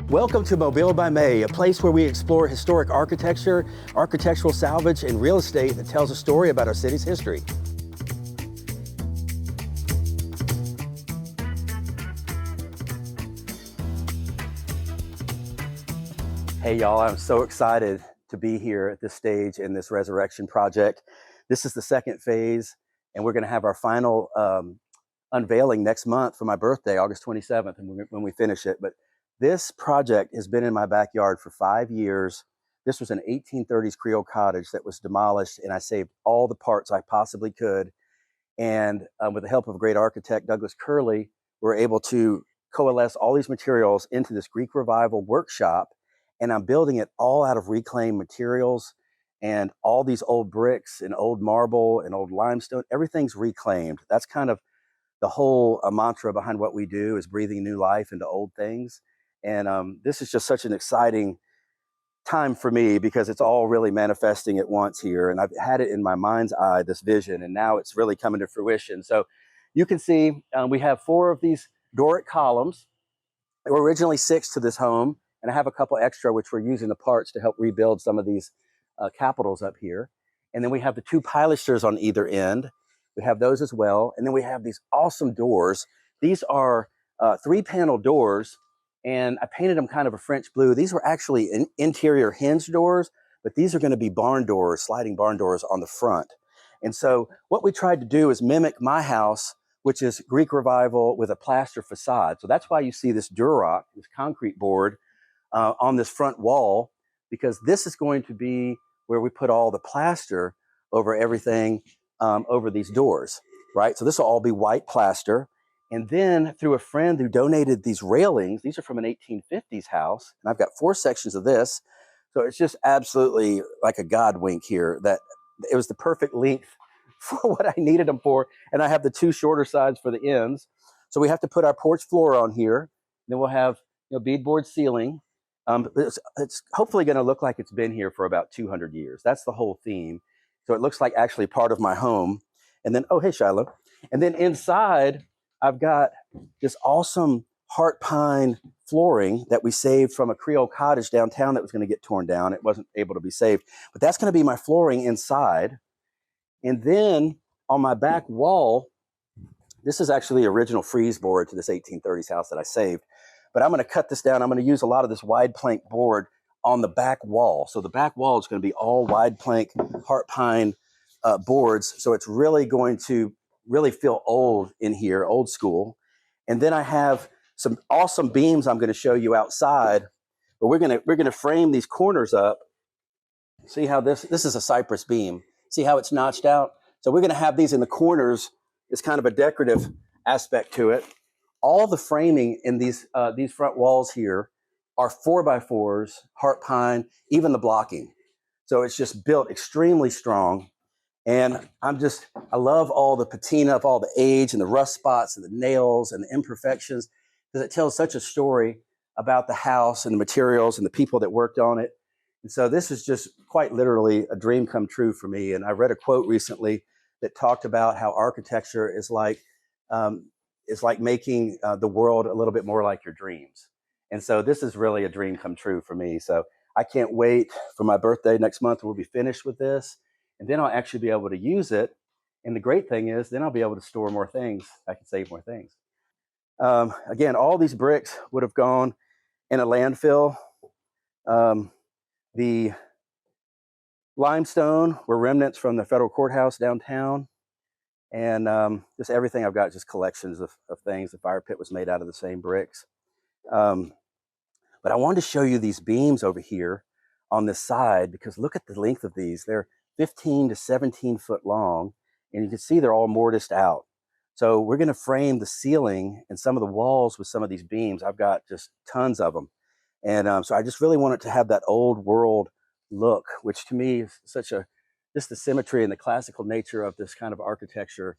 Welcome to Mobile by May, a place where we explore historic architecture, architectural salvage, and real estate that tells a story about our city's history. Hey y'all, I'm so excited to be here at this stage in this resurrection project. This is the second phase, and we're going to have our final unveiling next month for my birthday, August 27th, when we finish it. But this project has been in my backyard for 5 years. This was an 1830s Creole cottage that was demolished, and I saved all the parts I possibly could. And with the help of a great architect, Douglas Curley, we were able to coalesce all these materials into this Greek Revival workshop. And I'm building it all out of reclaimed materials, and all these old bricks and old marble and old limestone, everything's reclaimed. That's kind of the whole mantra behind what we do, is breathing new life into old things. And this is just such an exciting time for me because it's all really manifesting at once here. And I've had it in my mind's eye, this vision, and now it's really coming to fruition. So you can see we have 4 of these Doric columns. There were originally 6 to this home, and I have a couple extra, which we're using the parts to help rebuild some of these capitals up here. And then we have the 2 pilasters on either end. We have those as well. And then we have these awesome doors. These are 3-panel doors, and I painted them kind of a French blue. These were actually interior hinge doors, but these are going to be barn doors, sliding barn doors on the front. And so what we tried to do is mimic my house, which is Greek Revival with a plaster facade. So that's why you see this Durock, this concrete board, on this front wall, because this is going to be where we put all the plaster over everything, over these doors, right? So this will all be white plaster. And then through a friend who donated these railings, these are from an 1850s house, and I've got 4 sections of this. So it's just absolutely like a God wink here, that it was the perfect length for what I needed them for. And I have the 2 shorter sides for the ends. So we have to put our porch floor on here. Then we'll have, beadboard ceiling. It's hopefully going to look like it's been here for about 200 years. That's the whole theme. So it looks like actually part of my home. And then, oh, hey, Shiloh. And then inside, I've got this awesome heart pine flooring that we saved from a Creole cottage downtown that was going to get torn down. It wasn't able to be saved. But that's going to be my flooring inside. And then on my back wall, this is actually the original frieze board to this 1830s house that I saved. But I'm going to cut this down. I'm going to use a lot of this wide plank board on the back wall. So the back wall is going to be all wide plank heart pine boards. So it's really going to really feel old in here, old school. And then I have some awesome beams I'm going to show you outside. But we're going to frame these corners up. See how this is a cypress beam. See how it's notched out? So we're going to have these in the corners. It's kind of a decorative aspect to it. All the framing in these front walls here are 4x4s, heart pine, even the blocking. So it's just built extremely strong. And I love all the patina of all the age and the rust spots and the nails and the imperfections, because it tells such a story about the house and the materials and the people that worked on it. And so this is just quite literally a dream come true for me. And I read a quote recently that talked about how architecture is like making the world a little bit more like your dreams. And so this is really a dream come true for me. So I can't wait for my birthday next month. We'll be finished with this, and then I'll actually be able to use it. And the great thing is then I'll be able to store more things. I can save more things. Again, all these bricks would have gone in a landfill. The limestone were remnants from the federal courthouse downtown. And just everything I've got, just collections of things. The fire pit was made out of the same bricks. But I wanted to show you these beams over here on this side, because look at the length of these. They're 15 to 17 foot long, and you can see they're all mortised out. So we're going to frame the ceiling and some of the walls with some of these beams. I've got just tons of them. And so I just really want it to have that old world look, which to me is just the symmetry and the classical nature of this kind of architecture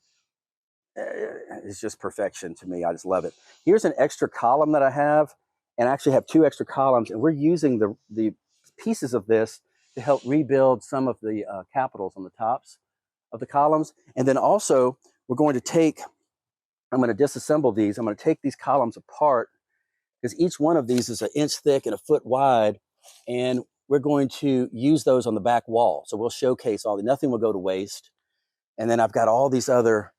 is just perfection to me. I just love it. Here's an extra column that I have, and I actually have 2 extra columns, and we're using the pieces of this to help rebuild some of the capitals on the tops of the columns. And then also I'm going to disassemble these. I'm going to take these columns apart because each one of these is 1 inch thick and 1 foot wide, and we're going to use those on the back wall. So we'll showcase nothing will go to waste. And then I've got all these other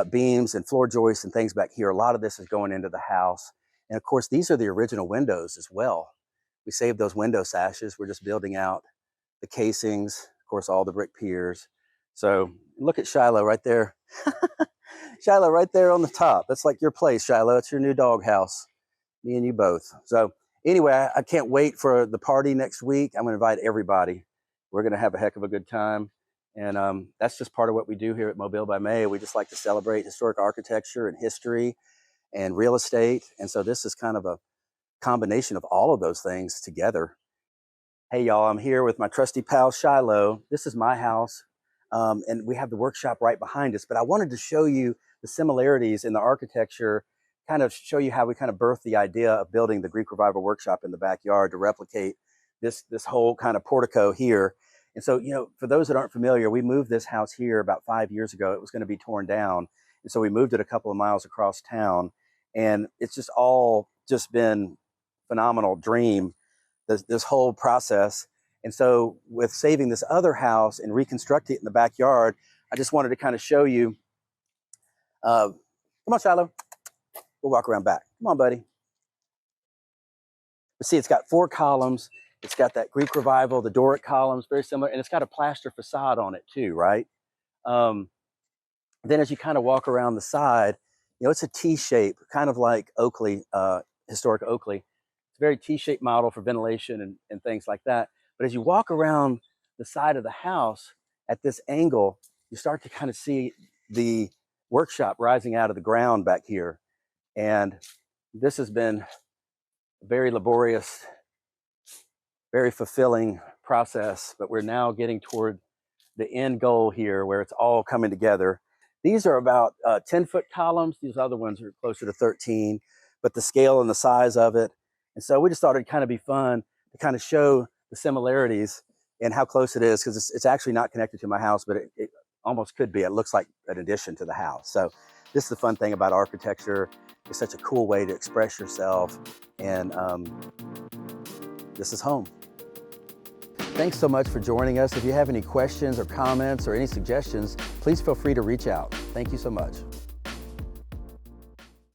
beams and floor joists and things back here. A lot of this is going into the house. And of course, these are the original windows as well. We saved those window sashes. We're just building out the casings, of course, all the brick piers. So look at Shiloh right there. Shiloh right there on the top. That's like your place, Shiloh. It's your new doghouse. Me and you both. So anyway, I can't wait for the party next week. I'm going to invite everybody. We're going to have a heck of a good time. And that's just part of what we do here at Mobile by May. We just like to celebrate historic architecture and history and real estate. And so this is kind of a combination of all of those things together. Hey, y'all, I'm here with my trusty pal, Shiloh. This is my house, and we have the workshop right behind us. But I wanted to show you the similarities in the architecture, kind of show you how we kind of birthed the idea of building the Greek Revival workshop in the backyard to replicate this whole kind of portico here. And so, for those that aren't familiar, we moved this house here about 5 years ago. It was going to be torn down. And so we moved it a couple of miles across town. And it's just all just been phenomenal dream, this whole process. And so with saving this other house and reconstructing it in the backyard, I just wanted to kind of show you. Come on, Shiloh. We'll walk around back. Come on, buddy. But see, it's got 4 columns. It's got that Greek Revival, the Doric columns, very similar. And it's got a plaster facade on it too, right? Then as you kind of walk around the side, it's a T-shape, kind of like Oakley, historic Oakley. It's a very T-shaped model for ventilation and things like that. But as you walk around the side of the house at this angle, you start to kind of see the workshop rising out of the ground back here. And this has been a very laborious, very fulfilling process, but we're now getting toward the end goal here where it's all coming together. These are about 10-foot columns. These other ones are closer to 13, but the scale and the size of it. And so we just thought it'd kind of be fun to kind of show the similarities and how close it is, because it's actually not connected to my house, but it almost could be. It looks like an addition to the house. So this is the fun thing about architecture. It's such a cool way to express yourself. And this is home. Thanks so much for joining us. If you have any questions or comments or any suggestions, please feel free to reach out. Thank you so much.